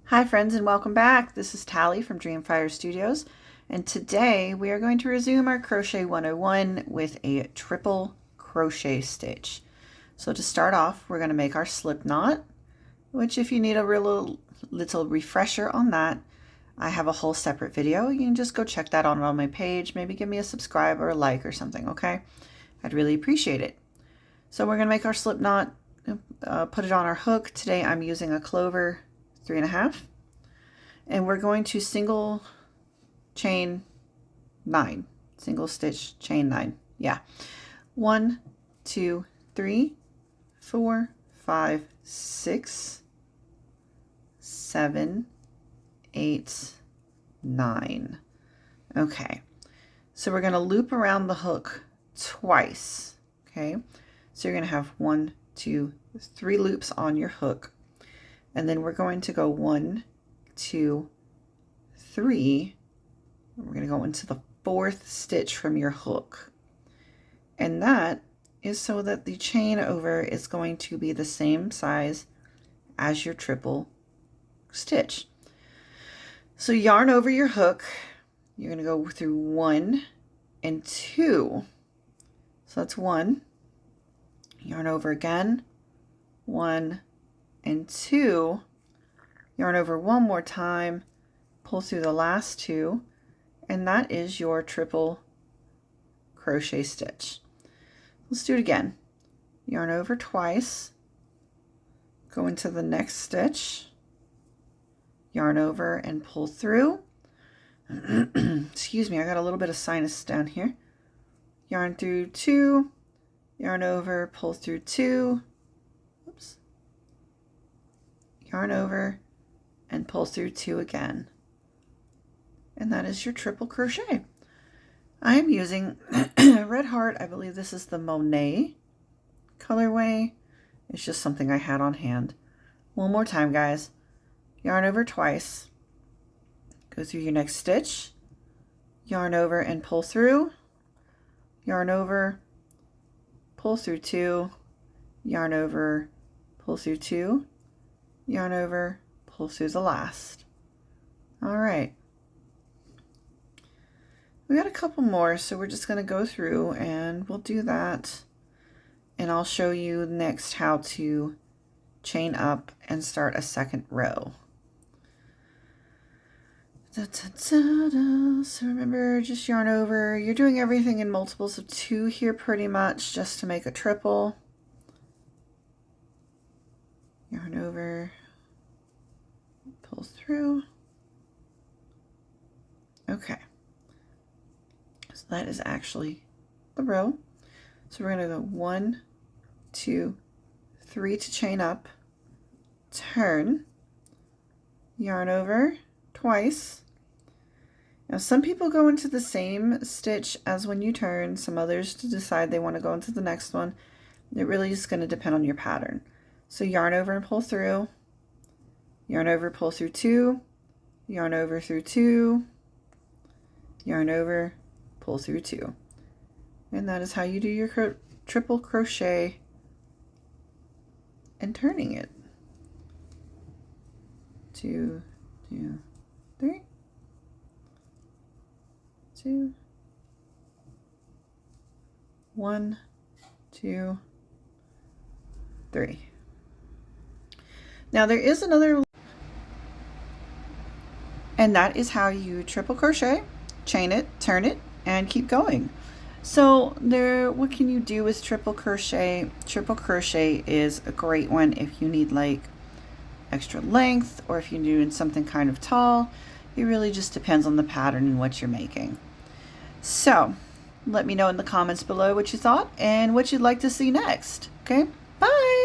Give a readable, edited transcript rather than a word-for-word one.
Hi friends and welcome back. This is Tally from Dreamfire Studios, and today we are going to resume our Crochet 101 with a triple crochet stitch. So to start off, we're going to make our slip knot, which if you need a real little refresher on that, I have a whole separate video. You can just go check that out on my page. Maybe give me a subscribe or a like or something, okay? I'd really appreciate it. So we're going to make our slip knot, put it on our hook. Today I'm using a clover 3.5, and we're going to single chain 9, single stitch chain 9. Yeah, 1, 2, 3, 4, 5, 6, 7, 8, 9. Okay, so we're going to loop around the hook twice. Okay, so you're going to have 1, 2, 3 loops on your hook. And then we're going to go 1, 2, 3. We're going to go into the 4th stitch from your hook. And that is so that the chain over is going to be the same size as your triple stitch. So yarn over your hook. You're going to go through 1 and 2. So that's 1. Yarn over again. 1 and 2, yarn over one more time, pull through the last 2, and that is your triple crochet stitch. Let's do it again. Yarn over twice, go into the next stitch, yarn over and pull through. Excuse me, I got a little bit of sinus down here. Yarn through 2, yarn over, pull through 2, oops, yarn over and pull through 2 again, and that is your triple crochet. I am using Red Heart. I believe this is the Monet colorway. It's just something I had on hand. One more time, guys. Yarn over twice, go through your next stitch, yarn over and pull through, yarn over, pull through 2, yarn over, pull through 2, yarn over, pull through the last. All right, we got a couple more, so we're just going to go through and we'll do that, and I'll show you next how to chain up and start a second row. So remember, just yarn over. You're doing everything in multiples of 2 here pretty much just to make a triple. Yarn over, pull through. Okay, so that is actually the row. So we're going to go 1, 2, 3 to chain up, turn, yarn over twice. Now some people go into the same stitch as when you turn, some others decide they want to go into the next one. It really is going to depend on your pattern. So yarn over and pull through, yarn over, pull through 2, yarn over through 2, yarn over, pull through 2. And that is how you do your triple crochet and turning it. 2, 2, 3, 2, 1, 2, 3. Now there is another, and that is how you triple crochet, chain it, turn it, and keep going. So what can you do with triple crochet? Triple crochet is a great one if you need like extra length, or if you're doing something kind of tall. It really just depends on the pattern and what you're making. So let me know in the comments below what you thought and what you'd like to see next. Okay, bye.